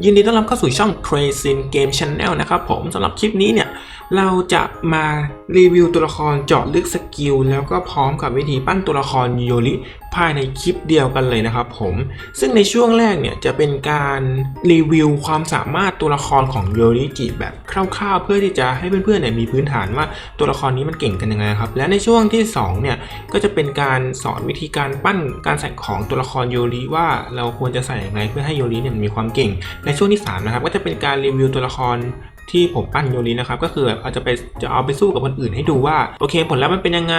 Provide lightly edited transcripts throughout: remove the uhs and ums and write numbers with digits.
ยินดีต้อนรับเข้าสู่ช่อง Crazin Game Channel นะครับผมสำหรับคลิปนี้เนี่ยเราจะมารีวิวตัวละครเจาะลึกสกิลแล้วก็พร้อมกับวิธีปั้นตัวละครโยริภายในคลิปเดียวกันเลยนะครับผมซึ่งในช่วงแรกเนี่ยจะเป็นการรีวิวความสามารถตัวละครของโยริจิแบบคร่าวๆเพื่อที่จะให้เพื่อนๆเนี่ยมีพื้นฐานว่าตัวละครนี้มันเก่งกันยังไงครับและในช่วงที่2เนี่ยก็จะเป็นการสอนวิธีการปั้นการใส่ของตัวละครโยริว่าเราควรจะใส่ยังไงเพื่อให้โยริเนี่ยมีความเก่งในช่วงที่3นะครับก็จะเป็นการรีวิวตัวละครที่ผมปั้นโยรินะครับก็คือแบบอาจจะเอาไปสู้กับคนอื่นให้ดูว่าโอเคผลลัพธ์มันเป็นยังไง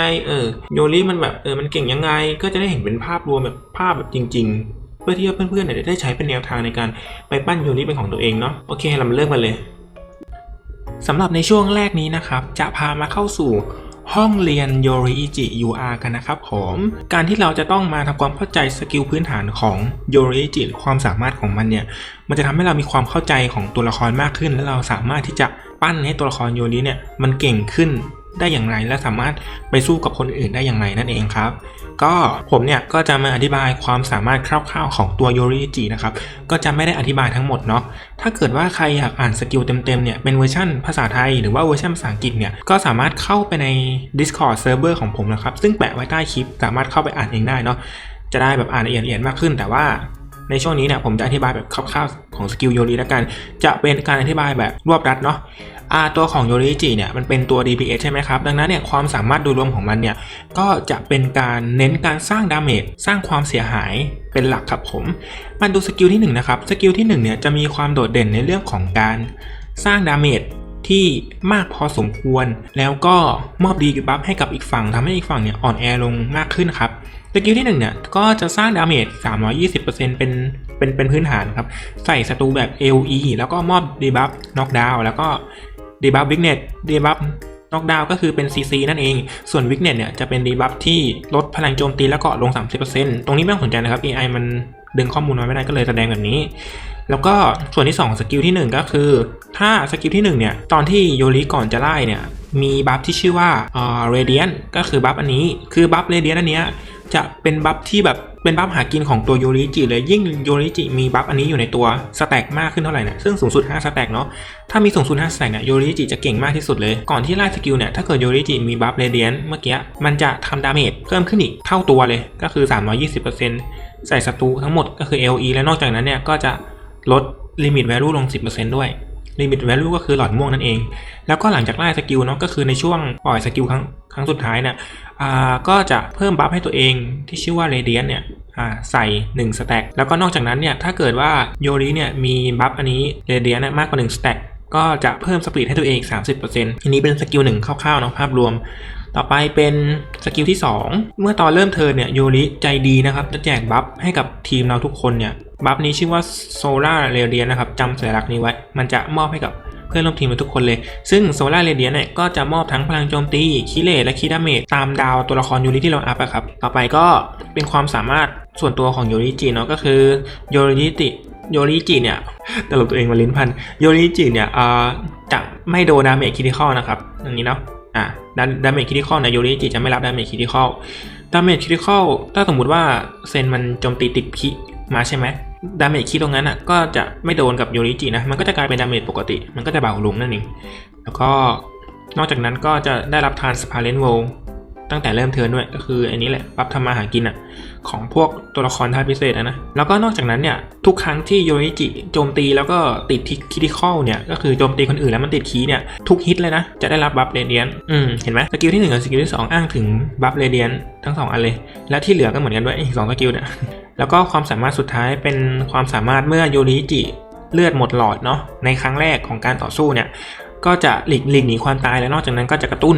โยริมันแบบมันเก่งยังไงก็จะได้เห็นเป็นภาพรวมแบบภาพแบบจริงๆเพื่อที่เพื่อนๆเนี่ยได้ใช้เป็นแนวทางในการไปปั้นโยริเป็นของตัวเองเนาะโอเคเรามาเริ่มกันเลยสำหรับในช่วงแรกนี้นะครับจะพามาเข้าสู่ห้องเรียนโยริจิ UR กันนะครับผมการที่เราจะต้องมาทำความเข้าใจสกิลพื้นฐานของโยริจิความสามารถของมันเนี่ยมันจะทำให้เรามีความเข้าใจของตัวละครมากขึ้นและเราสามารถที่จะปั้นให้ตัวละครโยริเนี่ยมันเก่งขึ้นได้อย่างไรและสามารถไปสู้กับคนอื่นได้อย่างไรนั่นเองครับก็ผมเนี่ยก็จะมาอธิบายความสามารถคร่าวๆของตัวโยริจินะครับก็จะไม่ได้อธิบายทั้งหมดเนาะถ้าเกิดว่าใครอยากอ่านสกิลเต็มๆเนี่ยเป็นเวอร์ชันภาษาไทยหรือว่าเวอร์ชันภาษาอังกฤษเนี่ยก็สามารถเข้าไปใน Discord Server ของผมนะครับซึ่งแปะไว้ใต้คลิปสามารถเข้าไปอ่านเองได้เนาะจะได้แบบอ่านละเอียดมากขึ้นแต่ว่าในช่วงนี้เนี่ยผมจะอธิบายแบบคร่าวๆของสกิลโยริแล้วกันจะเป็นการอธิบายแบบรวบรัดเนาะตัวของโยริจิเนี่ยมันเป็นตัว DPS ใช่ไหมครับดังนั้นเนี่ยความสามารถโดยรวมของมันเนี่ยก็จะเป็นการเน้นการสร้างดาเมจสร้างความเสียหายเป็นหลักครับผมมาดูสกิลที่1นะครับสกิลที่1เนี่ยจะมีความโดดเด่นในเรื่องของการสร้างดาเมจที่มากพอสมควรแล้วก็มอบดีบัฟให้กับอีกฝั่งทำให้อีกฝั่งเนี่ยอ่อนแอลงมากขึ้นครับสกิลที่1เนี่ยก็จะสร้างดาเมจ 320% เป็นพื้นฐานครับใส่ศัตรูแบบ AoE แล้วก็มอบดีบัฟน็อกดาวน์แล้วก็ดีบัฟวิกเนตดีบัฟน็อกดาวน์ก็คือเป็น CC นั่นเองส่วนวิกเนตเนี่ยจะเป็นดีบัฟที่ลดพลังโจมตีแล้วก็ลง 30% ตรงนี้ไม่ต้องสนใจนะครับ AI มันดึงข้อมูลมาไม่ได้ก็เลยแสดงแบบนี้แล้วก็ส่วนที่2สกิลที่1ก็คือถ้าสกิลที่1เนี่ยตอนที่โยริก่อนจะไล่เนี่ยมีบัฟที่ชื่อว่าRadiant ก็คือบัฟอันนี้คือบัฟ Radiant อันเนี้ยจะเป็นบัฟที่แบบเป็นบัฟหากินของตัวโยริจิเลยยิ่งโยริจิมีบัฟอันนี้อยู่ในตัวสแต็กมากขึ้นเท่าไหร่เนี่ยซึ่งสูงสุด5สแต็กเนาะถ้ามีสูงสุด5สแต็กเนี่ยโยริจิจะเก่งมากที่สุดเลยก่อนที่ไล่สกิลเนี่ยถ้าเกิดโยริจิมีบัฟเรเดียนเมื่อกี้มันจะทำดาเมจเพิ่มขึ้นอีกเท่าตัวเลยก็คือ 320% ใส่ศัตรูทั้งหมดก็คือ LE และนอกจากนั้นเนี่ยก็จะลดลิมิต value ลง 10% ด้วยลิมิต value ก็คือหลอดม่วงนั่นเองแล้วก็หลังจากไล่สกิลเนาะก็คือในช่วงปล่อยสกิลครั้งสุดท้ายเนี่ยก็จะเพิ่มบัฟให้ตัวเองที่ชื่อว่า Radiant เนี่ยใส่1สแต็กแล้วก็นอกจากนั้นเนี่ยถ้าเกิดว่าโยริเนี่ยมีบัฟอันนี้ Radiant มากกว่า1สแต็กก็จะเพิ่มสปีดให้ตัวเอง 30% อันนี้เป็นสกิล1คร่าวๆเนาะภาพรวมต่อไปเป็นสกิลที่2เมื่อตอนเริ่มเทิร์นเนี่ยโยริใจดีนะครับจะแจกบัฟให้กับทีมเราทุกคนเนี่ยบัฟนี้ชื่อว่า Solar Radiant นะครับจำสัญลักษณ์นี้ไว้มันจะมอบให้กับเพื่อนร่วมทีมทุกคนเลยซึ่ง Solar Radiant เนี่ยก็จะมอบทั้งพลังโจมตีคีเลและคีดาเมจตามดาวตัวละครโยริที่เราอัพครับต่อไปก็เป็นความสามารถส่วนตัวของโยริจิเนาะก็คือโยริจิเนี่ยตลกตัวเองมาลิ้นพันโยริจิเนี่ยจะไม่โดนดาเมจคริติคอลนะครับอย่างนี้เนาะดาเมจคริติคอลนะโยริจิจะไม่รับดาเมจคริติคอลถ้าสมมุติว่าเซนมันโจมตีติดคิมาใช่ไหมดาเมจคีตรงนั้นก็จะไม่โดนกับโยริจินะมันก็จะกลายเป็นดาเมจปกติมันก็จะเบาลงนั่นเองแล้วก็นอกจากนั้นก็จะได้รับทานสปาเลนโวตั้งแต่เริ่มเทิร์นด้วยก็คืออันนี้แหละปั๊บทำมาหากินของพวกตัวละครธาตุพิเศษนะแล้วก็นอกจากนั้นเนี่ยทุกครั้งที่โยริจิโจมตีแล้วก็ติดคริติคอลเนี่ยก็คือโจมตีคนอื่นแล้วมันติดคีเนี่ยทุกฮิตเลยนะจะได้รับบัฟเรเดียนเห็นไหมสกิลที่1กับสกิลที่2อ้างถึงบัฟเรเดียนทั้ง2อันเลยและที่เหลือก็เหมือนกันด้วยอีก2สกิลเนี่ยแล้วก็ความสามารถสุดท้ายเป็นความสามารถเมื่อโยริจิเลือดหมดหลอดเนาะในครั้งแรกของการต่อสู้เนี่ยก็จะหลีกหนีความตายและนอกจากนั้นก็จะกระตุ้น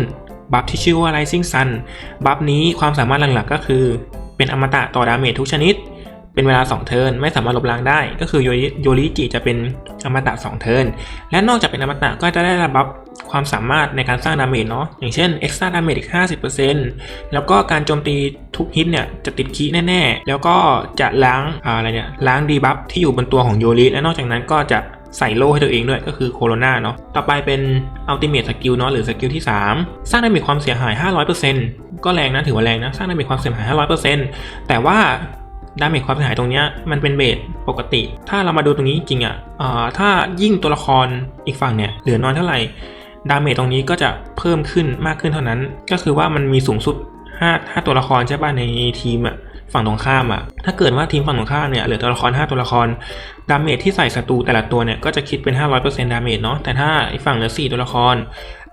บัฟที่ชื่อว่า Rising Sun บัฟนี้ความสามารถหลักๆก็คือเป็นอมตะต่อดาเมจทุกชนิดเป็นเวลา2เทิร์นไม่สามารถลบล้างได้ก็คือโยริจิจะเป็นอมตะ2เทิร์นและนอกจากเป็นอมตะก็จะได้รับบัฟความสามารถในการสร้างดาเมจเนาะอย่างเช่น Extra Damage อีก 50% แล้วก็การโจมตีทุกฮิตเนี่ยจะติดคีแน่ๆแล้วก็จะล้างล้างดีบัฟที่อยู่บนตัวของโยริและนอกจากนั้นก็จะใส่โล่ให้ตัวเองด้วยก็คือโคโรนาเนาะต่อไปเป็นอัลติเมทสกิลเนาะหรือสกิลที่3สร้างดาเมจความเสียหาย 500% ก็แรงนะถือว่าแรงนะสร้างดาเมจความเสียหาย 500% แต่ว่าดาเมจความเสียหายตรงนี้มันเป็นเบสป ปกติถ้าเรามาดูตรงนี้จริงถ้ายิ่งตัวละครอีกฝั่งเนี่ยเหลือน้อยเท่าไหร่ดาเมจตรงนี้ก็จะเพิ่มขึ้นมากขึ้นเท่านั้นก็คือว่ามันมีสูงสุด5ตัวละครใช่ป่ะในทีมฝั่งตรงข้ามถ้าเกิดว่าทีมฝั่งตรงข้ามเนี่ยเหลือตัวละคร5ตัวละครดาเมจที่ใส่ศัตรูแต่ละตัวเนี่ยก็จะคิดเป็น 500% ดาเมจเนาะแต่ถ้าอีกฝั่งเหลือ4ตัวละคร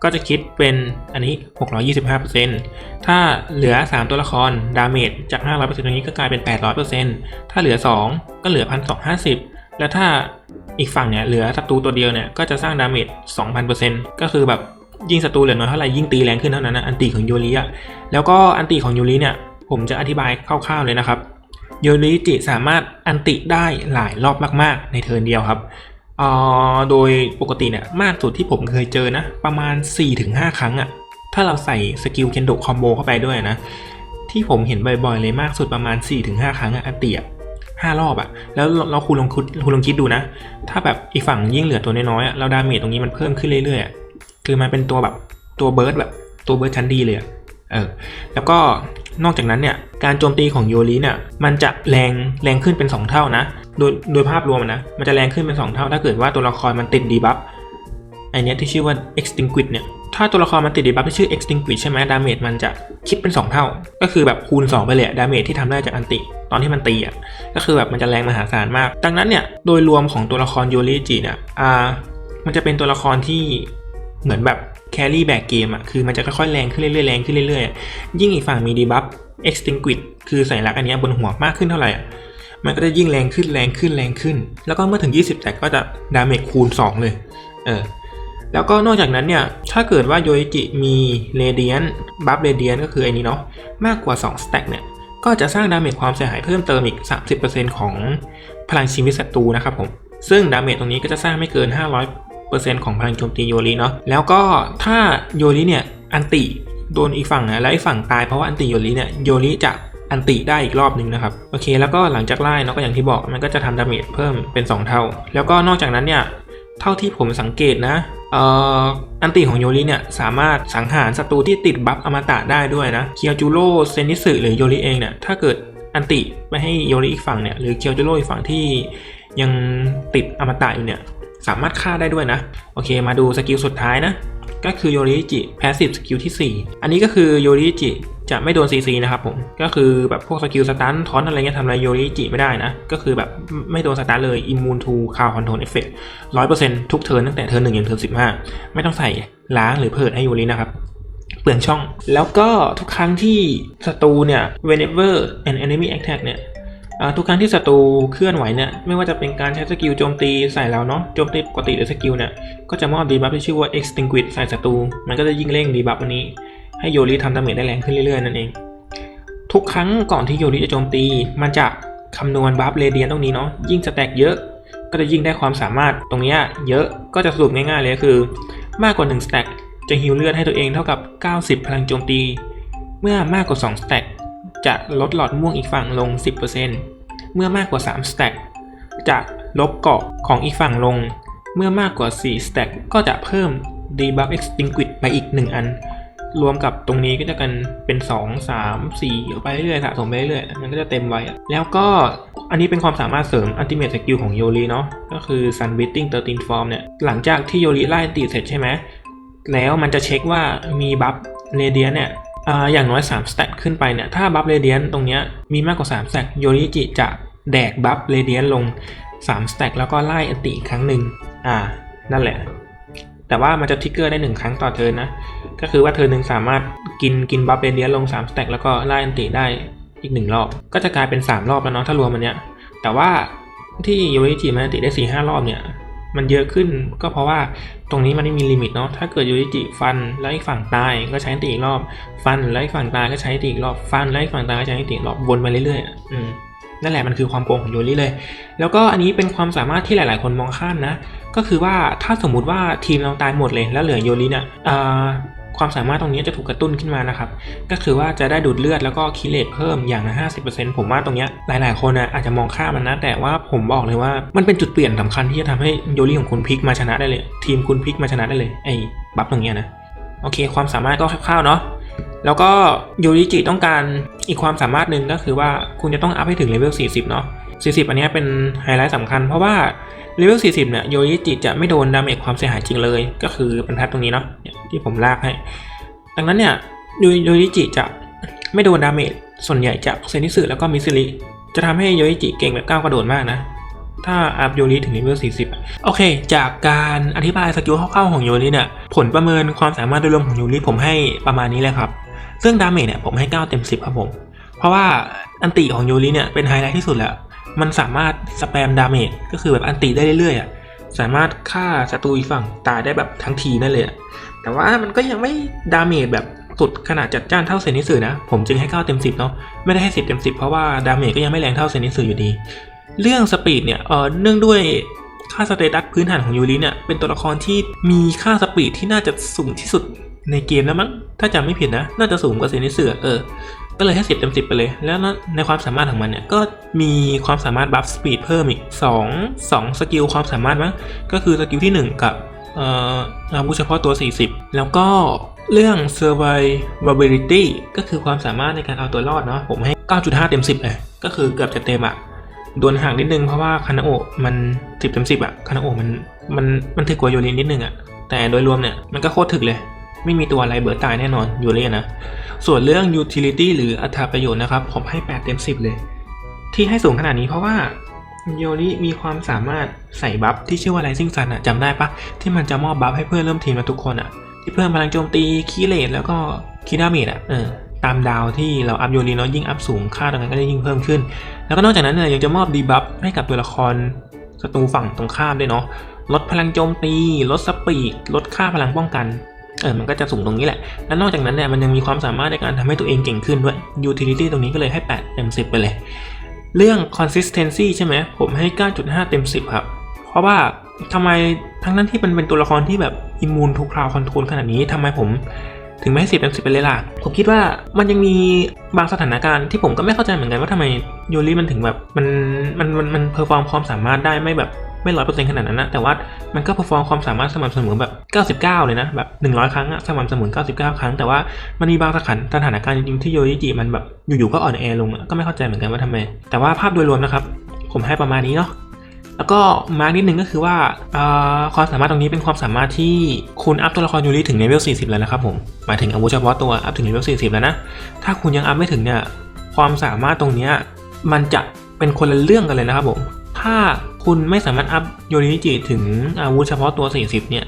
ก็จะคิดเป็นอันนี้ 625% ถ้าเหลือ3ตัวละครดาเมจจาก 500% ตรงนี้ก็กลายเป็น 800% ถ้าเหลือ2ก็เหลือ 1,250 แล้วถ้าอีกฝั่งเนี่ยเหลือศัตรูตัวเดียวเนี่ยก็จะสร้างดาเมจ 2,000% ก็คือแบบยิ่งศัตรูเหลือน้อยเท่าไหร่ยิ่งตีแรงขึ้นเท่านั้นนะอันติของโยริแล้วก็อันติของโยริเนี่ยผมจะอธิบายคร่าวๆเลยนะครับโยริจิสามารถอันติได้หลายรอบมากๆในเทิร์นเดียวครับโดยปกติเนี่ยมากสุดที่ผมเคยเจอนะประมาณ 4-5 ครั้งถ้าเราใส่สกิลเคนโดะคอมโบเข้าไปด้วยนะที่ผมเห็นบ่อยๆเลยมากสุดประมาณ 4-5 ครั้งอันติ5 รอบแล้วคุณลองคิดดูนะถ้าแบบอีกฝั่งยิ่งเหลือตัวน้อยๆแล้วดาเมจตรงนี้มันเพิ่มขึ้นเรื่อยๆคือมันเป็นตัวแบบตัวเบิร์ดชั้นดีเลยแล้วก็นอกจากนั้นเนี่ยการโจมตีของโยริเนี่ยมันจะแรงขึ้นเป็น2 เท่านะโดยภาพรวมนะมันจะแรงขึ้นเป็น2 เท่าถ้าเกิดว่าตัวละครมันติดดีบัฟไอเนี้ยที่ชื่อว่า extinguish เนี่ยถ้าตัวละครมันติดดีบัฟที่ชื่อ extinguish ใช่ไหมดาเมจมันจะคิดเป็น2 เท่าก็คือแบบคูณ2ไปเลยดาเมจที่ทำได้จากอันติตอนที่มันตีก็คือแบบมันจะแรงมหาศาลมากดังนั้นเนี่ยโดยรวมของตัวละครโยริจิเนี่ยมันจะเป็นตัวละครที่เหมือนแบบแครี่แบกเกมคือมันจะค่อยๆแรงขึ้นเรื่อยๆแรงขึ้นเรื่อยๆยิ่งอีกฝั่งมีดีบัฟ extinguish คือสัญลักษณ์อันนี้บนหัวมากขึ้นเท่าไหร่มันก็จะยิ่งแรงขึ้นแล้วก็เมื่อถึง20แต่ก็จะดาเมจคูณ2เลยแล้วก็นอกจากนั้นเนี่ยถ้าเกิดว่าโยริจิมีเรเดียนบัฟเรเดียนก็คือไอ้นี้เนาะมากกว่า2สแต็กเนี่ยก็จะสร้างดาเมจความเสียหายเพิ่มเติมอีก 30% ของพลังชีวิตศัตรูนะครับผมซึ่งดาเมจตรงนี้ก็จะสร้างไม่เกิน500% ของพลังโจมตีโยริเนาะแล้วก็ถ้าโยริเนี่ยอันติโดนอีกฝั่งแล้วอีกฝั่งตายเพราะว่าอันติโยริเนี่ยโยริจะอันติได้อีกรอบนึงนะครับโอเคแล้วก็หลังจากไล่เนาะก็อย่างที่บอกมันก็จะทำดาเมจเพิ่มเป็น2 เท่าแล้วก็นอกจากนั้นเนี่ยเท่าที่ผมสังเกตนะอันติของโยริเนี่ยสามารถสังหารศัตรูที่ติดบัฟอมตะได้ด้วยนะเคียวจูโร่เซนิสึหรือโยริเองเนี่ยถ้าเกิดอันติไปให้โยริอีกฝั่งเนี่ยหรือเคียวจูโร่อีกฝั่งที่ยังติดอมตะอยู่เนี่ยสามารถฆ่าได้ด้วยนะโอเคมาดูสกิลสุดท้ายนะก็คือโยริจิแพสซีฟสกิลที่4อันนี้ก็คือโยริจิจะไม่โดน CC นะครับผมก็คือแบบพวกสกิลสตันทอนอะไรเงี้ยทำอะไรโยริจิไม่ได้นะก็คือแบบไม่โดนสตันเลย Immune to Crowd Control Effect 100% ทุกเทิร์นตั้งแต่เทิร์น1ยันเทิร์น15ไม่ต้องใส่ล้างหรือเพิร์ดให้โยรินะครับเปลืองช่องแล้วก็ทุกครั้งที่ศัตรูเนี่ย whenever an enemy attack เนี่ยทุกครั้งที่ศัตรูเคลื่อนไหวเนี่ยไม่ว่าจะเป็นการใช้สกิลโจมตีใส่เราเนาะโจมตีปกติหรือสกิลเนี่ยก็จะมอบดีบัฟที่ชื่อว่า extinguish ใส่ศัตรูมันก็จะยิ่งเร่งดีบัฟอันนี้ให้โยริทำดาเมจได้แรงขึ้นเรื่อยๆนั่นเองทุกครั้งก่อนที่โยริจะโจมตีมันจะคำนวณบัฟเรเดียนตรงนี้เนาะยิ่งสแต็กเยอะก็จะยิ่งได้ความสามารถตรงนี้เยอะก็จะสรุปง่ายๆเลยคือมากกว่า1สแต็กจะฮีลเลือดให้ตัวเองเท่ากับ90พลังโจมตีเมื่อมากกว่า2สแต็กจะลดหลอดม่วงอีกฝั่งลง 10%เมื่อมากกว่า3 stack จะลบเกาะของอีกฝั่งลงเมื่อมากกว่า4 stack ก็จะเพิ่ม debuff extinguish ไปอีก1อันรวมกับตรงนี้ก็จะกันเป็น2 3 4ไปเรื่อยๆสะสมไปเรื่อยๆมันก็จะเต็มไว้แล้วก็อันนี้เป็นความสามารถเสริม ultimate skill ของโยริเนาะก็คือ sun beating 13 form เนี่ยหลังจากที่โยริไล่ตีเสร็จใช่ไหมแล้วมันจะเช็คว่ามีบัฟเรเดียนเนี่ยอย่างน้อย3 stack ขึ้นไปเนี่ยถ้าบัฟเรเดียนตรงเนี้ยมีมากกว่า3 stack โยริจิจะแดกบัฟเรเดียนลง3 stack แล้วก็ไล่อันติอีกครั้งหนึ่งนั่นแหละแต่ว่ามันจะทริกเกอร์ได้1 ครั้งต่อเทิร์นนะก็คือว่าเทิร์นหนึ่งสามารถกินบัฟเรเดียนลง3 stack แล้วก็ไล่อันติได้อีก1 รอบก็จะกลายเป็น3 รอบแล้วเนาะถ้ารวมมันเนี้ยแต่ว่าที่โยริจิมันอันติได้ 4-5 รอบเนี่ยมันเยอะขึ้นก็เพราะว่าตรงนี้มันไม่มีลิมิตเนาะถ้าเกิดโยริจิฟันแล้วอีกฝั่งตายก็ใช้อันติอีกรอบฟันแล้วอีกฝั่งตายก็ใช้อันติอีกรอบฟันแล้วอีกฝั่งตายก็ใช้อันติอีกรอบวนมาเรื่อยๆนั่นแหละมันคือความโกงของโยริเลยแล้วก็อันนี้เป็นความสามารถที่หลายๆคนมองข้ามนะก็คือว่าถ้าสมมุติว่าทีมเราตายหมดเลยแล้วเหลือโยริเนี่ยความสามารถตรงนี้จะถูกกระตุ้นขึ้นมานะครับก็คือว่าจะได้ดูดเลือดแล้วก็คิเลตเพิ่มอย่างละ 50% ผมว่าตรงนี้หลายๆคนอาจจะมองข้ามมันนะแต่ว่าผมบอกเลยว่ามันเป็นจุดเปลี่ยนสำคัญที่จะทำให้โยริของคุณพลิกมาชนะได้เลยทีมคุณพลิกมาชนะได้เลยไอ้บัฟตรงนี้นะโอเคความสามารถก็คร่าวๆเนาะแล้วก็โยริจิต้องการอีกความสามารถหนึ่งก็คือว่าคุณจะต้องอัพให้ถึงเลเวล40เนาะ 40อันนี้เป็นไฮไลท์สำคัญเพราะว่าเลเวล40เนี่ยโยริจิจะไม่โดนดาเมจความเสียหายจริงเลยก็คือเป็นแพทตรงนี้เนาะที่ผมลากให้ดังนั้นเนี่ยโยริจิจะไม่โดนดาเมจส่วนใหญ่จากเซนิสึแล้วก็มิซึริจะทำให้โยริจิเก่งแบบก้าวกระโดดมากนะถ้าอัพโยริถึงเลเวล40โอเคจากการอธิบายสกิลคร่าวๆของโยริเนี่ยผลประเมินความสามารถโดยรวมของโยริผมให้ประมาณนี้เลยครับซึ่งดาเมจเนี่ยผมให้9 เต็ม 10ครับผมเพราะว่าอันติของโยริเนี่ยเป็นไฮไลท์ที่สุดแล้วมันสามารถสแปมดาเมจก็คือแบบอันติได้เรื่อยๆสามารถฆ่าศัตรูอีกฝั่งตายได้แบบทั้งทีนั่นเลยแต่ว่ามันก็ยังไม่ดาเมจแบบสุดขนาดจัดจ้านเท่าเซนิสึนะผมจึงให้9 เต็ม 10เนาะไม่ได้ให้10 เต็ม 10เพราะว่าดาเมจก็ยังไม่แรงเท่าเซนิสึอยู่ดีเรื่องสปีดเนี่ยเนื่องด้วยค่าสเตตัสพื้นฐานของยูริเนี่ยเป็นตัวละครที่มีค่าสปีดที่น่าจะสูงที่สุดในเกมแล้วมั้งถ้าจำไม่ผิดนะน่าจะสูงกว่าเซนิสึก็เลยให้10 เต็ม 10ไปเลยแล้วในความสามารถของมันเนี่ยก็มีความสามารถบัฟสปีดเพิ่มอีก2สกิลความสามารถมั้งก็คือสกิลที่1กับอาวุธเฉพาะตัว40แล้วก็เรื่อง survivability ก็คือความสามารถในการเอาตัวรอดเนาะผมให้ 9.5 เต็ม 10เลยก็คือเกือบจะเต็มโดนห่างนิดนึงเพราะว่าคานาโอะมัน10 เต็ม 10คานาโอะมันถึกกว่าโยรินิดนึงแต่โดยรวมเนี่ยมันก็โคตรถึกเลยไม่มีตัวอะไรเบิร์ดตายแน่นอนโยรินะส่วนเรื่อง utility หรืออัตราประโยชน์นะครับผมให้8 เต็ม 10เลยที่ให้สูงขนาดนี้เพราะว่าโยริมีความสามารถใส่บัฟที่ชื่อว่า Rising Sun จำได้ปะที่มันจะมอบบัฟให้เพื่อนร่วมทีมมาทุกคนที่เพิ่มพลังโจมตีคีเลตแล้วก็คีดาเมจตามดาวที่เราอัพโยริเนาะยิ่งอัพสูงค่าตรงนั้นก็จะยิ่งเพิ่มขึ้นแล้วก็นอกจากนั้นเนี่ยยังจะมอบดีบัฟให้กับตัวละครศัตรูฝั่งตรงข้ามด้วยเนาะลดพลังโจมตีลดสปีดลดค่าพลังป้องกันมันก็จะสูงตรงนี้แหละและนอกจากนั้นเนี่ยมันยังมีความสามารถในการทำให้ตัวเองเก่งขึ้นด้วย utility ตรงนี้ก็เลยให้8 เต็ม 10ไปเลยเรื่อง consistency ใช่ไหมผมให้ 9.5 เต็ม 10ครับเพราะว่าทำไมทั้งนั้นที่มันเป็นตัวละครที่แบบอิมมูนทุกคราวคอนโทรลขนาดนี้ทำไมผมถึงไม่ให้10 เต็ม 10ไปเลยล่ะผมคิดว่ามันยังมีบางสถานการณ์ที่ผมก็ไม่เข้าใจเหมือนกันว่าทำไมโยริมันถึงแบบมันเพอร์ฟอร์มความสามารถได้ไม่แบบไม่ 100% ขนาดนั้นนะแต่ว่ามันก็เพอร์ฟอร์มความสามารถสม่ำเสมอแบบ99เลยนะแบบ100ครั้งสม่ำเสมอ99ครั้งแต่ว่ามันมีบางสถานการณ์จริงๆที่โยริจิมันแบบอยู่ๆก็อ่อนแอลงก็ไม่เข้าใจเหมือนกันว่าทำไมแต่ว่าภาพโดยรวมนะครับผมให้ประมาณนี้เนาะแล้วก็มาร์กนิดนึงก็คือว่าความสามารถตรงนี้เป็นความสามารถที่คุณอัพตัวละครยูริถึงเลเวล40แล้วนะครับผมหมายถึงอาวุธเฉพาะตัวอัพถึงเลเวล40แล้วนะถ้าคุณยังอัพไม่ถึงเนี่ยความสามารถตรงนี้มันจะเป็นคนละเรื่องกันเลยนะครับผมถ้าคุณไม่สามารถอัพโยริจิถึงอาวุธเฉพาะตัว40เนี่ย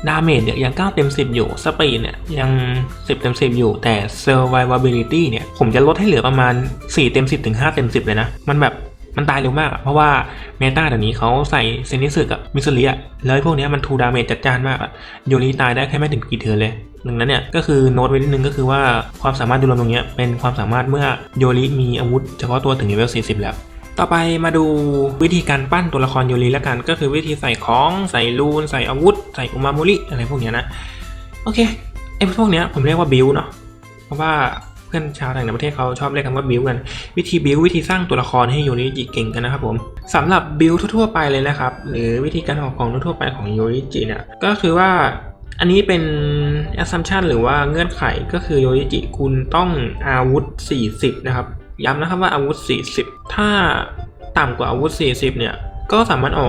ดาเมจเนี่ยยัง9 เต็ม 10อยู่สปีดเนี่ยยัง10 เต็ม 10อยู่แต่ survivability เนี่ยผมจะลดให้เหลือประมาณ4 เต็ม 10ถึง5 เต็ม 10เลยนะมันตายเร็วมากเพราะว่าเมตาเดี๋ยวนี้เขาใส่เซนิสึกับมิซุริแล้วพวกนี้มันทูดาเมจจัดจ้านมากโยริตายได้แค่ไม่ถึงกี่เทิร์นเลยดังนั้นเนี่ยก็คือโน้ตไว้นิดนึงก็คือว่าความสามารถโดยรวมตรงนี้เป็นความสามารถเมื่อโยริมีอาวุธเฉพาะตัวถึงเลเวล40แล้วต่อไปมาดูวิธีการปั้นตัวละครโยริแล้วกันก็คือวิธีใส่ของใส่รูนใส่อาวุธใส่อุมามุริอะไรพวกนี้นะโอเคไอ้พวกนี้ผมเรียกว่าบิลเนาะเพราะว่าเพื่อนชาวต่างประเทศเขาชอบเรียกคำว่าบิลกันวิธีบิลวิธีสร้างตัวละครให้โยริจิเก่งกันนะครับผมสำหรับบิลทั่วๆไปเลยนะครับหรือวิธีการออกของทั่วๆไปของโยริจิเนี่ยก็คือว่าอันนี้เป็น assumption หรือว่าเงื่อนไขก็คือโยริจิคุณต้องอาวุธ40นะครับย้ำนะครับว่าอาวุธ40ถ้าต่ำกว่าอาวุธ40เนี่ยก็สามารถอ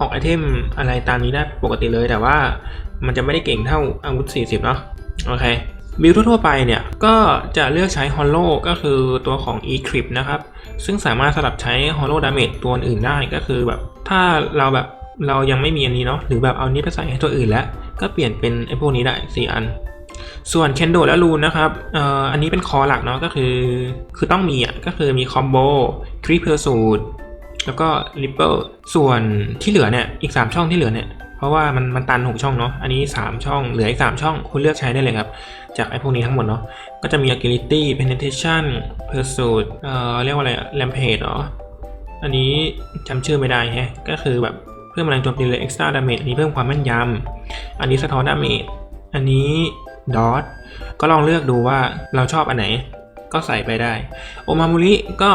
อกไอเทมอะไรตามนี้ได้ปกติเลยแต่ว่ามันจะไม่ได้เก่งเท่าอาวุธ40เนาะโอเคบิลทั่วไปเนี่ยก็จะเลือกใช้ Hollow ก็คือตัวของ Eclipse นะครับซึ่งสามารถสลับใช้ Hollow Damage ตัวอื่นได้ก็คือแบบถ้าเรายังไม่มีอันนี้เนาะหรือแบบเอานี้ไปใส่ให้ตัวอื่นแล้วก็เปลี่ยนเป็นไอ้พวกนี้ได้4อันส่วน Kendo และ Rune นะครับอันนี้เป็นคอหลักเนาะก็คือต้องมีก็คือมี Combo Creep Pursuit แล้วก็ Ripple ส่วนที่เหลือเนี่ยอีก3ช่องที่เหลือเนี่ยเพราะว่ามันตัน6ช่องเนาะอันนี้3ช่องเหลืออีก3ช่องคุณเลือกใช้ได้เลยครับจากไอ้พวกนี้ทั้งหมดเนาะก็จะมี Agility Penetration Pursuit เรียกว่าอะไรRampage เหรออันนี้จำชื่อไม่ได้แฮะก็คือแบบเพิ่มพลังโจมตีเลย Extra Damage อันนี้เพิ่มความแม่นยำอันนี้สะท้อนดาเมจอันนี้ดอทก็ลองเลือกดูว่าเราชอบอันไหนก็ใส่ไปได้โอมามุริก็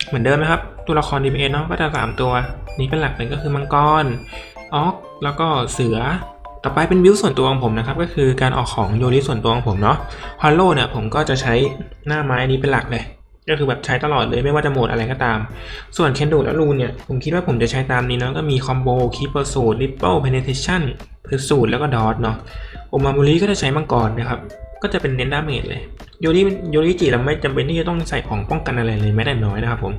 เหมือนเดิมนะครับตัวละคร DPS เนาะก็จะ3ตัวนี้เป็นหลักเลยก็คือมังกรออกแล้วก็เสือต่อไปเป็นบิลส่วนตัวของผมนะครับก็คือการออกของโยริส่วนตัวของผมเนาะฮอลโลเนี่ยผมก็จะใช้หน้าไม้นี้เป็นหลักเลย ก็คือแบบใช้ตลอดเลยไม่ว่าจะโหมดอะไรก็ตามส่วนเคนโดและลูนเนี่ยผมคิดว่าผมจะใช้ตามนี้เนาะก็มีคอมโบคีเปอร์สูตรริปเปิลเพเนเทชันพือสูตรแล้วก็ดอทเนาะโอมามูริก็จะใช้มังกรนะครับก็จะเป็นเน้นดาเมจเลยโยริจิเราไม่จำเป็นที่จะต้องใส่ของป้องกันอะไรเลยแม้แต่น้อยนะครับผม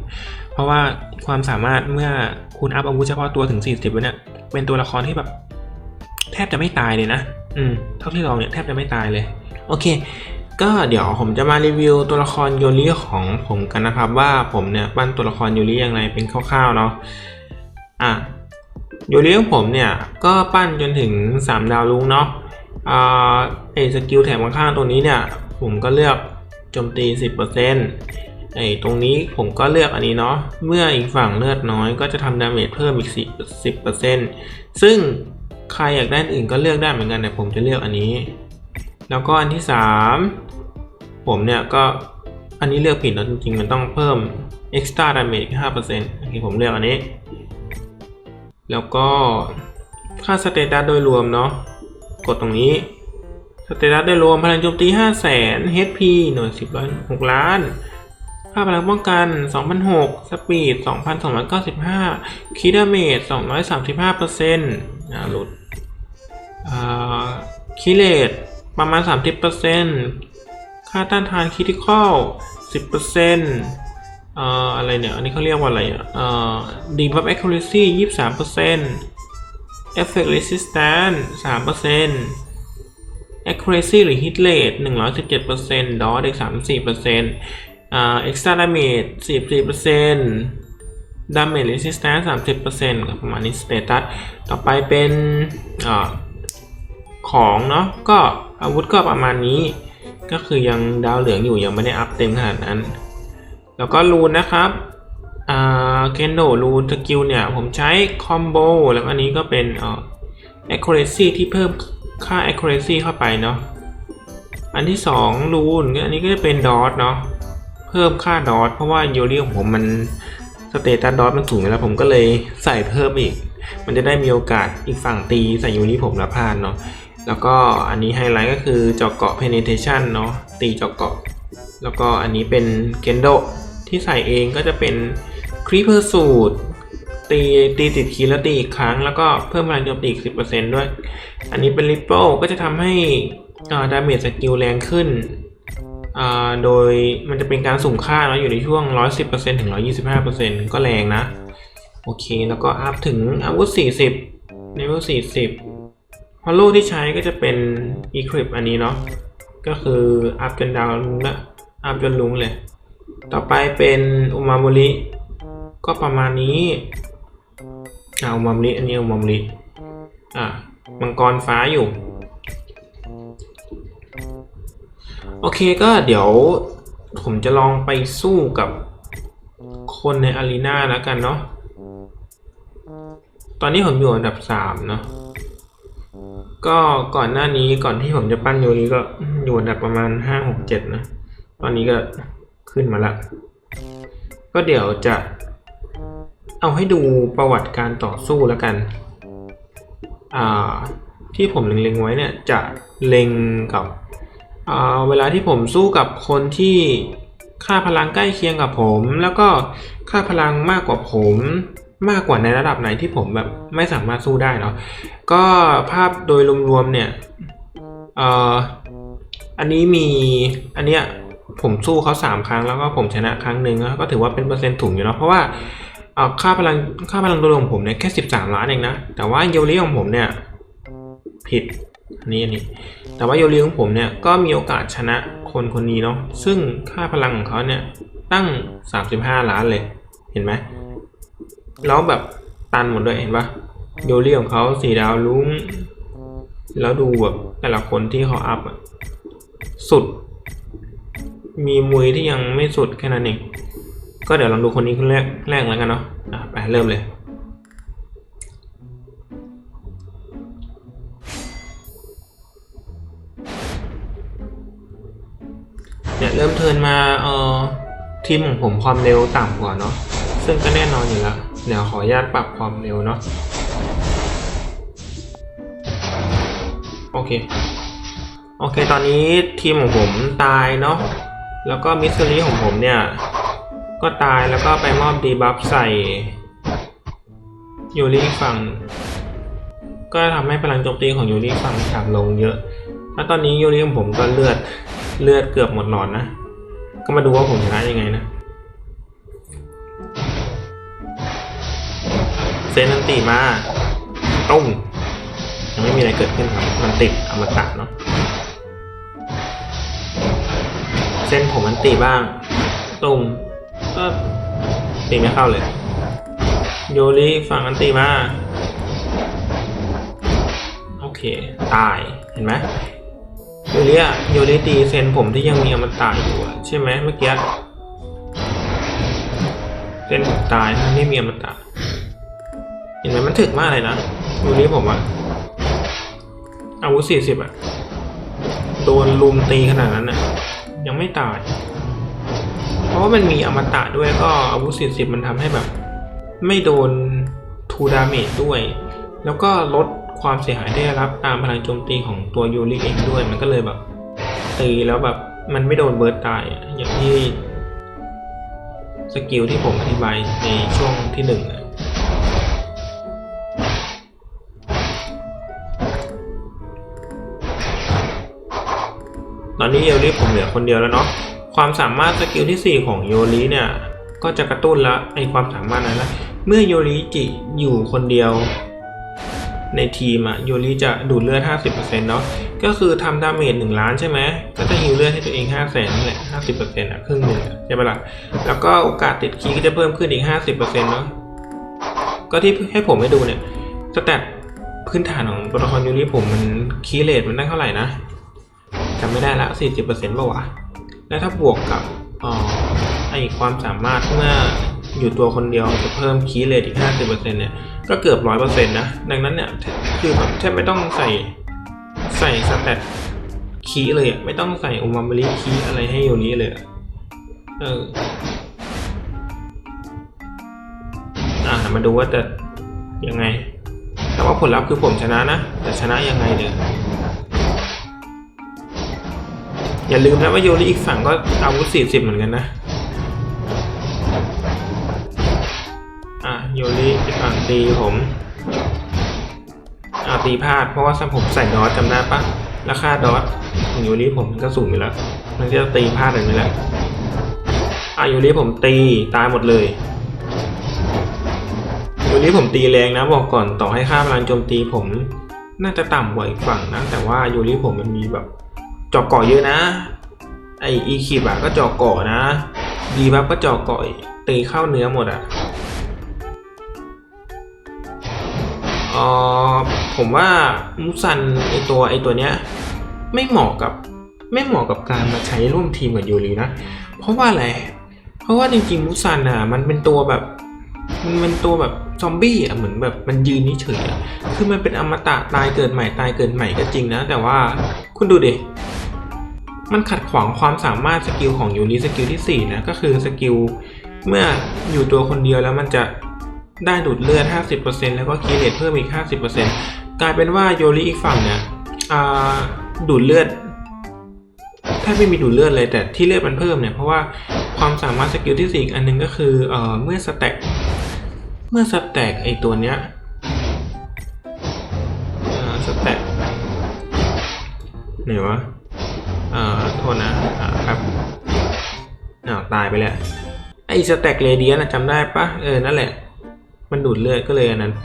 เพราะว่าความสามารถเมื่อคุณอัพอาวุธเฉพาะตัวถึง40แล้วเนี่ยเป็นตัวละครที่แบบแทบจะไม่ตายเลยนะเท่าที่ลองเนี่ยแทบจะไม่ตายเลยโอเคก็เดี๋ยวผมจะมารีวิวตัวละครโยริของผมกันนะครับว่าผมเนี่ยปั้นตัวละครโยริยังไงเป็นคร่าวๆเนาะโยริของผมเนี่ยก็ปั้นจนถึง3ดาวลุงเนาะสกิลแถมข้างๆตัวนี้เนี่ยผมก็เลือกโจมตี 10%ตรงนี้ผมก็เลือกอันนี้เนาะเมื่ออีกฝั่งเลือดน้อยก็จะทำดาเมจเพิ่มอีก10%ซึ่งใครอยากได้อื่นก็เลือกได้เหมือนกันแต่ผมจะเลือกอันนี้แล้วก็อันที่3ผมเนี่ยก็อันนี้เลือกผิดนะจริงๆมันต้องเพิ่ม extra damage 5%โอเคผมเลือกอันนี้แล้วก็ค่าสเตตัสโดยรวมเนาะกดตรงนี้สเตตัสโดยรวมพลังโจมตี 500,000 HP หน่วย10 6 ล้านค่าพลังป้องกัน2,600สปีด 2,295 คิดดาเมจ 235%หลุดคิเลตประมาณ 30% ค่าต้านทานคริติคอล 10%อะไรเนี่ยอันนี้เขาเรียกว่าอะไรdebuff accuracy 23% effect resistance 3% accuracy หรือ hit rate 117% dodge อีก 34% extra damage 44% damage resistance 30% กับประมาณนี้ status ต่อไปเป็นของเนาะก็อาวุธก็ประมาณนี้ก็คือยังดาวเหลืองอยู่ยังไม่ได้อัพเต็มขนาดนั้นแล้วก็รูนนะครับเคนโดรูนสกิลเนี่ยผมใช้คอมโบแล้วอันนี้ก็เป็นaccuracy ที่เพิ่มค่า accuracy เข้าไปเนาะอันที่2รูนอันนี้ก็จะเป็นดอทเนาะเพิ่มค่าดอทเพราะว่าโยริของผมมันสเตตัสดอทมันสูงแล้วผมก็เลยใส่เพิ่มอีกมันจะได้มีโอกาสอีกฝั่งตีใส่โยริผมละพลาดเนาะแล้วก็อันนี้ไฮไลท์ก็คือเจาะเกาะ penetration เนาะตีเจาะเกาะแล้วก็อันนี้เป็นเคนโดที่ใส่เองก็จะเป็นครีเปอร์สูตรตีติดคีแล้วตีอีกครั้งแล้วก็เพิ่มพลังโจมตีอีก 10% ด้วยอันนี้เป็นริปเปิลก็จะทำให้ดาเมจสกิลแรงขึ้นโดยมันจะเป็นการสุ่มค่าเนาะอยู่ในช่วง 110% ถึง 125% ก็แรงนะโอเคแล้วก็อัพถึงอาวุธ40 level 40 ฮอลโลที่ใช้ก็จะเป็น Equip อันนี้เนาะก็คืออัพจนดาวลุงละอัพจนลุงเลยต่อไปเป็นอุมามุริก็ประมาณนี้อุมามุริอันนี้อุมามุริมังกรฟ้าอยู่โอเคก็เดี๋ยวผมจะลองไปสู้กับคนในอารีนาแล้วกันเนาะตอนนี้ผมอยู่อันดับ3เนาะก็ก่อนหน้านี้ก่อนที่ผมจะปั้นโยริก็อยู่อันดับประมาณ5 6 7นะตอนนี้ก็ขึ้นมาละก็เดี๋ยวจะเอาให้ดูประวัติการต่อสู้แล้วกันที่ผมเล็งๆไว้เนี่ยจะเล็งกับเวลาที่ผมสู้กับคนที่ค่าพลังใกล้เคียงกับผมแล้วก็ค่าพลังมากกว่าผมมากกว่าในระดับไหนที่ผมแบบไม่สามารถสู้ได้เนาะก็ภาพโดยรวมๆเนี่ยอันนี้อันเนี้ยผมสู้เขา3 ครั้งแล้วก็ผมชนะครั้งหนึ่งก็ถือว่าเป็นเปอร์เซ็นต์ถูกอยู่เนาะเพราะว่าค่าพลังโดยรวมผมเนี่ยแค่13 ล้านเองนะแต่ว่าโยริของผมเนี่ยผิดอันนี้แต่ว่าโยริของผมเนี่ยก็มีโอกาสชนะคนนี้เนาะซึ่งค่าพลังของเขาเนี่ยตั้ง35 ล้านเลยเห็นไหมแล้วแบบตันหมดด้วยเห็นปะโยริของเขา4 ดาวลุ้งแล้วดูแบบแต่ละคนที่เขาอัพสุดมีมวยที่ยังไม่สุดแค่นั้นเองก็เดี๋ยวลองดูคนนี้คนแรกแล้วกันเนาะไปเริ่มเลยเนี่ยเริ่มเทิร์นมาทีมของผมความเร็วต่ำกว่าเนาะซึ่งก็แน่นอนอยู่แล้วเดี๋ยวขออนุญาตปรับความเร็วเนาะโอเคตอนนี้ทีมของผมตายเนาะ แล้วก็มิสซิลี่ของผมเนี่ยก็ตายแล้วก็ไปมอบดีบัฟใส่ยูริฝั่งก็ทำให้พลังโจมตีของยูริฝั่งต่ำลงเยอะแล้วตอนนี้ยูริของผมก็เลือดเกือบหมดหลอดนะก็มาดูว่าผมชนะยังไงนะเซนนันตีมาตุ้มยังไม่มีอะไรเกิดขึ้นครับมันติดอมตะเนาะเส้นผมมันตีบ้างตุ้มก็ตีไม่เข้าเลยโยริฝั่งอันตีมาโอเคตายเห็นไหมโยริตีเซนผมที่ยังมีอมตะอยู่ใช่ไหมเมื่อกี้เซนผมตายทั้งที่มีอมตะเห็นไหมมันถึกมากเลยนะโยริผมอะอาวุธ40อะโดนลุมตีขนาดนั้นอะยังไม่ตายเพราะว่ามันมีอมตะด้วยก็อาวุธ40มันทำให้แบบไม่โดนทูดาเมจด้วยแล้วก็ลดความเสียหายได้รับตามพลังโจมตีของตัวยูริเองด้วยมันก็เลยแบบตีแล้วแบบมันไม่โดนเบิร์ดตายอย่างที่สกิลที่ผมอธิบายในช่วงที่1ตอนนี้โยริผมเหลือคนเดียวแล้วเนาะความสามารถสกิลที่4ของโยริเนี่ยก็จะกระตุ้นแล้วไอความสามารถนั้นนะเมื่อโยริจิอยู่คนเดียวในทีมอะโยริจะดูดเลือด 50% เนาะก็คือทำดาเมจ1 ล้านใช่ไหมก็จะฮิวเลือดให้ตัวเอง 500,000 นั่นแหละ 50% อะครึ่งหนึ่งใช่ปะล่ะแล้วก็โอกาสติดคีย์ก็จะเพิ่มขึ้นอีก 50% เนาะก็ที่ให้ผมให้ดูเนี่ยสแตทพื้นฐานของตัวละครโยริผมมันคีย์เรทมันได้เท่าไหร่นะจำไม่ได้ละ 40% ป่ะวะแล้วถ้าบวกกับไอความสามารถเมื่ออยู่ตัวคนเดียวจะเพิ่มคีย์เรทอีก 50% เนี่ยก็เกือบ 100% นะดังนั้นเนี่ยคือแบบแทบไม่ต้องใส่สแตทคีย์เลยอ่ะไม่ต้องใส่อุมามาริคีย์อะไรให้โยริเลยมาดูว่าจะยังไงแต่ว่าผลลัพธ์คือผมชนะนะแต่ชนะยังไงเนี่ยอย่าลืมนะว่าโยริอีกฝั่งก็อาวุธ40เหมือนกันนะโยริอีกฝั่งตีผมตีพลาดเพราะว่าผมใส่ดอทจำได้ปะราคาดอทของโยริผมก็สูงอยู่แล้วมันจะตีพลาดอะไรนี่แหละโยริผมตีตายหมดเลยโยริผมตีแรงนะบอกก่อนต่อให้ค่าพลังโจมตีผมน่าจะต่ำกว่าอีกฝั่งนะแต่ว่าโยริผมมันมีแบบเจาะเกาะเยอะนะไออีคิบก็เจาะเกาะนะดีบัฟก็เจาะเกาะตีเข้าเนื้อหมดผมว่ามุซันไอตัวเนี้ยไม่เหมาะกับการมาใช้ร่วมทีมกับยูรินะเพราะว่าอะไรเพราะว่าจริงๆมุซันมันเป็นตัวแบบซอมบี้เหมือนแบบมันยืนเฉยคือมันเป็นอมตะตายเกิดใหม่ก็จริงนะแต่ว่าคุณดูดิมันขัดขวางความสามารถสกิลของยูริสกิลที่4นะก็คือสกิลเมื่ออยู่ตัวคนเดียวแล้วมันจะได้ดูดเลือด 50% แล้วก็คีย์เรทเพิ่มอีก 50% กลายเป็นว่าโยริอีกฝั่งเนี่ยดูดเลือดแทบไม่มีดูดเลือดเลยแต่ที่เลือดมันเพิ่มเนี่ยเพราะว่าความสามารถสกิลที่4อีกอันนึงก็คือเมื่อสแต็กไอตัวเนี้ยสแต็กไหนวะโทษนะครับตายไปแล้วไอสแต็กเรเดียนจำได้ปะนั่นแหละมันดูดเลือดก็เลยอันนั้นไป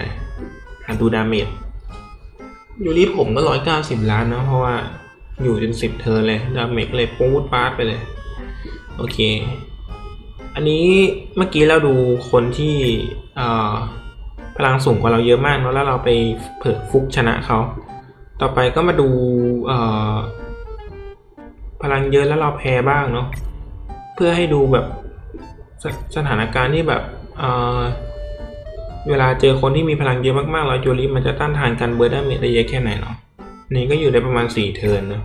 ดูดาเมจยูริผมก็190 ล้านนะเพราะว่าอยู่จน10 เทิร์นเลยดาเมจเลยปูดปาร์ตไปเลยโอเคอันนี้เมื่อกี้เราดูคนที่พลังสูงกว่าเราเยอะมากแล้วเราไปเผิ่ฟุกชนะเขาต่อไปก็มาดูพลังเยอะแล้วเราแพ้บ้างเนาะเพื่อให้ดูแบบสถานการณ์ที่แบบเวลาเจอคนที่มีพลังเยอะมากๆแล้วโยริมันจะต้านทานการเบิร์ดดาเมจได้เยอะแค่ไหนเนาะนี่ก็อยู่ได้ประมาณ4 เทิร์นนะ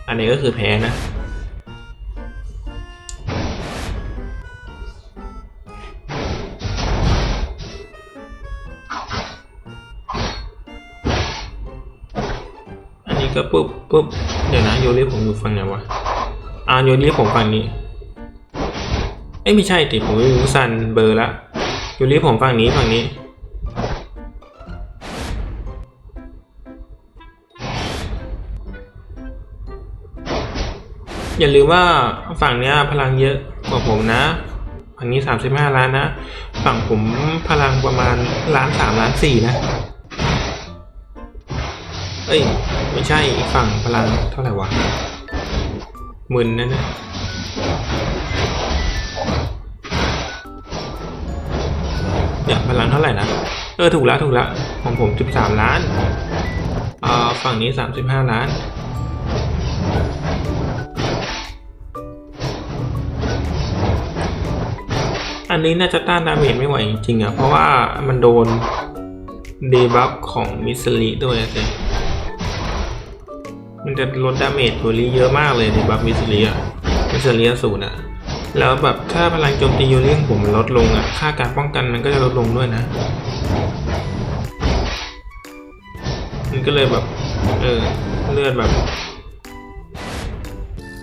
อันนี้ก็คือแพ้นะอันนี้ก็ปุ๊บเดี๋ยวนะโยริผมอยู่ฝั่งไหนวะ โยริผมฝั่งนี้ไม่ใช่ติผมรู้ซันเบอร์ละโยริผมฝั่งนี้อย่าลืมว่าฝั่งเนี้ยพลังเยอะกว่าผมนะฝั่งนี้35 ล้านนะฝั่งผมพลังประมาณ1.3 ล้าน 4นะไม่ใช่ฝั่งพลังเท่าไหร่วะมึนนะเนี่ยพลังเท่าไหร่นะถูกแล้วของผม13 ล้านฝั่งนี้35 ล้านอันนี้น่าจะต้านดาเมจไม่ไหวจริงๆอ่ะเพราะว่ามันโดนเดบัฟของมิสซิลิด้วยสิมันจะลดดาเมจตัวนี้เยอะมากเลยเดบัฟมิสซิลิศูนย์อ่ะแล้วแบบถ้าพลังโจมตีโยริของผมลดลงอ่ะค่าการป้องกันมันก็จะลดลงด้วยนะมันก็เลยแบบเลือดแบบ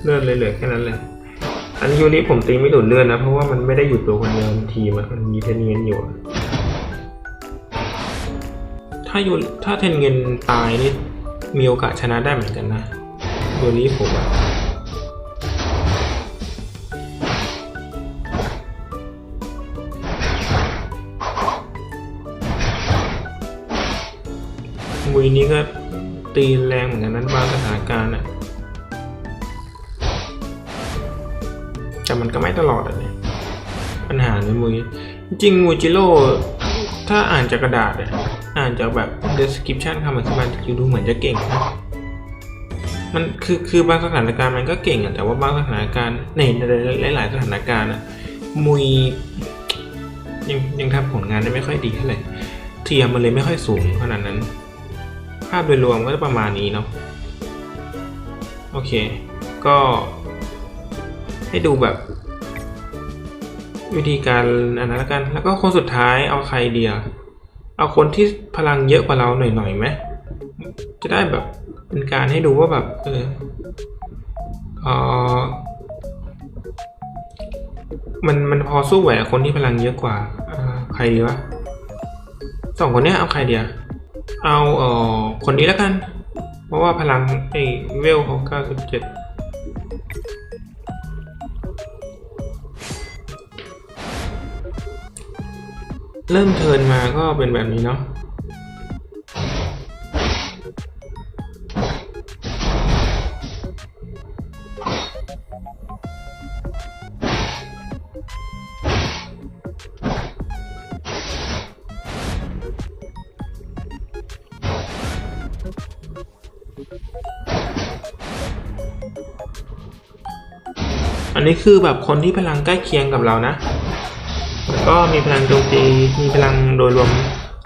เลือดเลยเหลือแค่นั้นเลยอันนี้โยริผมตีไม่หลุดเลือดนะเพราะว่ามันไม่ได้อยู่ตัวคนเดียวทีมันมีเทนเงินอยู่ถ้าเทนเงินตายนี่มีโอกาสชนะได้เหมือนกันนะโยริผมมุยนี้ก็ตีแรงเหมือนกันนั้นบางสถานการณ์แต่มันก็ไม่ตลอดเนี่ยปัญหาในมุยจริงมูจิโร่ถ้าอ่านจากกระดาษอ่านจากแบบ description คำอธิบายดูเหมือนจะเก่งนะมันคือบางสถานการณ์มันก็เก่งแต่ว่าบางสถานการณ์ในหลายสถานการณ์มุยยังทำผลงานได้ไม่ค่อยดีเท่าไหร่เทียมมันเลยไม่ค่อยสูงขนาดนั้นภาพโดยรวมก็จะประมาณนี้เนาะโอเคก็ให้ดูแบบวิธีการอันนั้นละกันแล้วก็คนสุดท้ายเอาใครเดียวเอาคนที่พลังเยอะกว่าเราหน่อยไหมจะได้แบบเป็นการให้ดูว่าแบบมันพอสู้ไหวคนที่พลังเยอะกว่าใครดีวะ2 คนเนี้ยเอาใครเดียวเอาคนนี้แล้วกันเพราะว่าพลังเวลเขา97เริ่มเทิร์นมาก็เป็นแบบนี้เนาะอันนี้คือแบบคนที่พลังใกล้เคียงกับเรานะก็มีพลังโจมตีมีพลังโดยรวม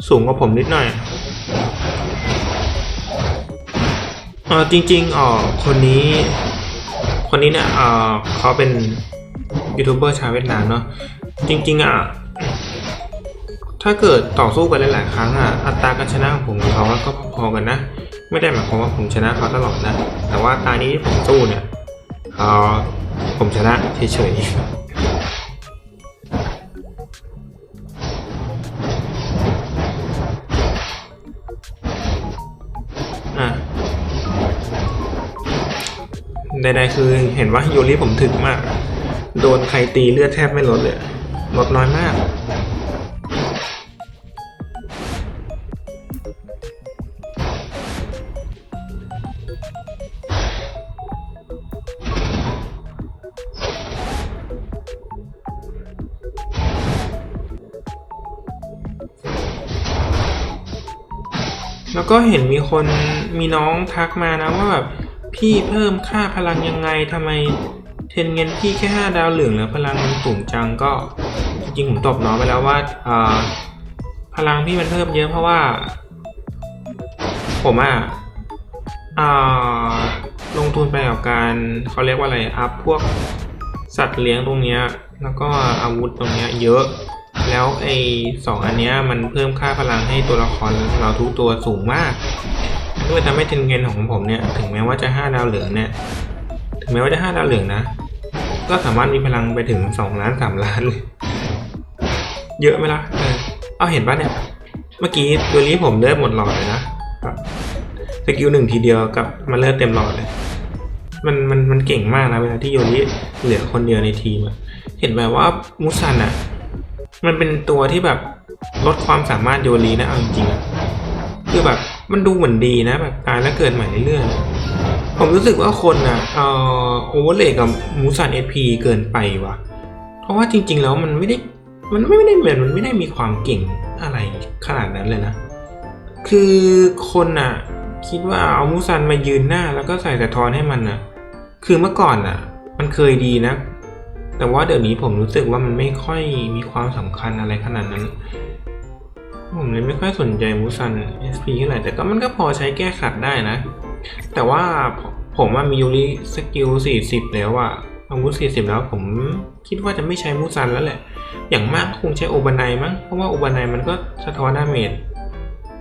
สูงกว่าผมนิดหน่อยจริงๆคนนี้เนี่ยเขาเป็นยูทูบเบอร์ชาวเวียดนามเนาะจริงๆถ้าเกิดต่อสู้กันหลายๆครั้งอัตราการชนะของผมกับเขาก็พอกันนะไม่ได้หมายความว่าผมชนะเขาตลอดนะแต่ว่าตานี้ที่ผมสู้เนี่ยผมชนะเฉยๆใดๆคือเห็นว่าโยริผมถึกมากโดนใครตีเลือดแทบไม่ลดเลยลดน้อยมากแล้วก็เห็นมีน้องทักมานะว่าแบบพี่เพิ่มค่าพลังยังไงทำไมเทนเงินพี่แค่5 ดาวเหลืองแล้วพลังมันสูงจังก็จริงๆผมตอบน้องไปแล้วว่าพลังพี่มันเพิ่มเยอะเพราะว่าผมลงทุนไปกับการเขาเรียกว่าอะไรอัพพวกสัตว์เลี้ยงตรงเนี้ยแล้วก็อาวุธตรงเนี้ยเยอะแล้ว2 อันเนี้ยมันเพิ่มค่าพลังให้ตัวละครเราทุกตัวสูงมากก็เลยทำให้เทนเงินของผมเนี่ยถึงแม้ว่าจะ5 ดาวเหลืองเนี่ยถ ถึงแม้ว่าจะ5 ดาวเหลืองนะก็สามารถมีพลังไปถึง2 ล้าน 3 ล้านเลยเยอะไหมล่ะเอาเห็นปะเนี่ยเมื่อกี้ตัวนี้ผมเลือดหมดหลอดเลยนะสกิล1ทีเดียวกับมาเลือดเต็มหลอดเลยมันเก่งมากนะเวลาที่โยริเหลือคนเดียวในทีมเห็นแบบว่ามุซันมันเป็นตัวที่แบบลดความสามารถโยรินะเอาจริงๆคือแบบมันดูเหมือนดีนะแบบตายแล้วเกิดใหม่เรื่อยๆผมรู้สึกว่าคนโอเวอร์เลย์กับมุซัน SP เกินไปว่ะเพราะว่าจริงๆแล้วมันไม่ได้มีความเก่งอะไรขนาดนั้นเลยนะคือคนคิดว่าเอามุซันมายืนหน้าแล้วก็ใส่สะท้อนให้มันคือเมื่อก่อนมันเคยดีนะแต่ว่าเดี๋ยวนี้ผมรู้สึกว่ามันไม่ค่อยมีความสำคัญอะไรขนาดนั้นผมเลยไม่ค่อยสนใจมุซัน SP เท่าไหร่แต่ก็มันก็พอใช้แก้ขัดได้นะแต่ว่าผมมียูริสกิล40แล้วอาวุธ40แล้วผมคิดว่าจะไม่ใช้มุซันแล้วแหละอย่างมากคงใช้โอบานายมั้งเพราะว่าโอบานายมันก็สะท้อนดาเมจ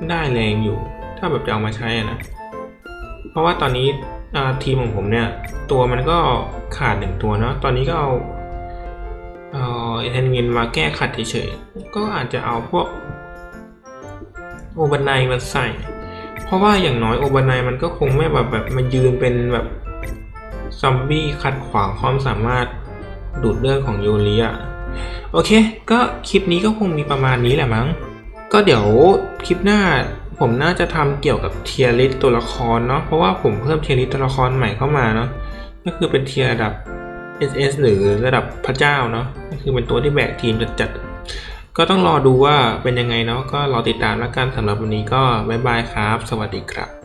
ได้แรงอยู่ถ้าแบบจะเอามาใช้นะเพราะว่าตอนนี้ทีมของผมเนี่ยตัวมันก็ขาด1 ตัวเนาะตอนนี้ก็เอาเทนเงินมาแก้ขัดเฉยๆก็อาจจะเอาพวกโอบานายมาใส่เพราะว่าอย่างน้อยโอบานายมันก็คงไม่แบบมายืนเป็นแบบซอมบี้ขัดขวางความสามารถดูดเลือดของโยริโอเคก็คลิปนี้ก็คงมีประมาณนี้แหละมั้งก็เดี๋ยวคลิปหน้าผมน่าจะทำเกี่ยวกับเทียร์ลิสต์ตัวละครเนาะเพราะว่าผมเพิ่มเทียร์ลิสต์ตัวละครใหม่เข้ามาเนาะก็คือเป็นเทียร์ระดับ SS หรือระดับพระเจ้าเนาะก็คือเป็นตัวที่แบกทีมจัดๆก็ต้องรอดูว่าเป็นยังไงเนาะก็รอติดตามแล้วกันสำหรับวันนี้ก็บ๊ายบายครับสวัสดีครับ